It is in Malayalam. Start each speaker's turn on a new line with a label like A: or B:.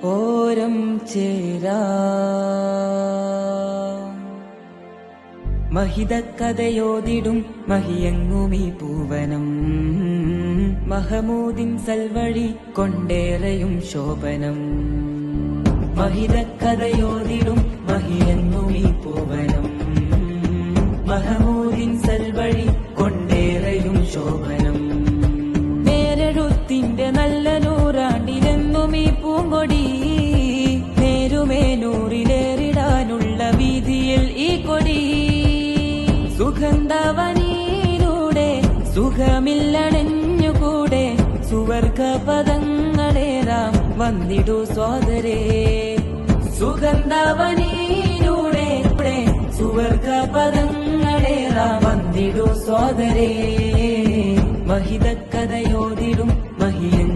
A: ഓരം ചേരാ മഹിതക്കഥയോതിടും മഹിയങ്ങുമീ പൂവനം മഹമൂദിൻ സൽവഴി കൊണ്ടേറെയും ശോഭനം മഹിതക്കഥയോതിടും മഹിയങ്ങുമീ പൂവനം മഹമൂദിൻ സൽവഴി കൊണ്ടേറെയും ശോഭനം നേരെഴുത്തിന്റെ നല്ല നൂറാണ്ടിലെന്നും ഈ പൂങ്കൊടി നേരുമേനൂറിലേറിടാനുള്ള വീതിയിൽ ഈ കൊടി സുഗന്ധവനിയിലൂടെ സുഖമില്ലണഞ്ഞുകൂടെ സുവർഗ പദങ്ങളേറാം വന്നിടൂ സോദരേ സുഗന്ധവനിയിലൂടെ സുവർഗ പദങ്ങളേറാം വന്നിടൂ സോദരേ മഹിതക്കഥയോതിടും മഹിയൻ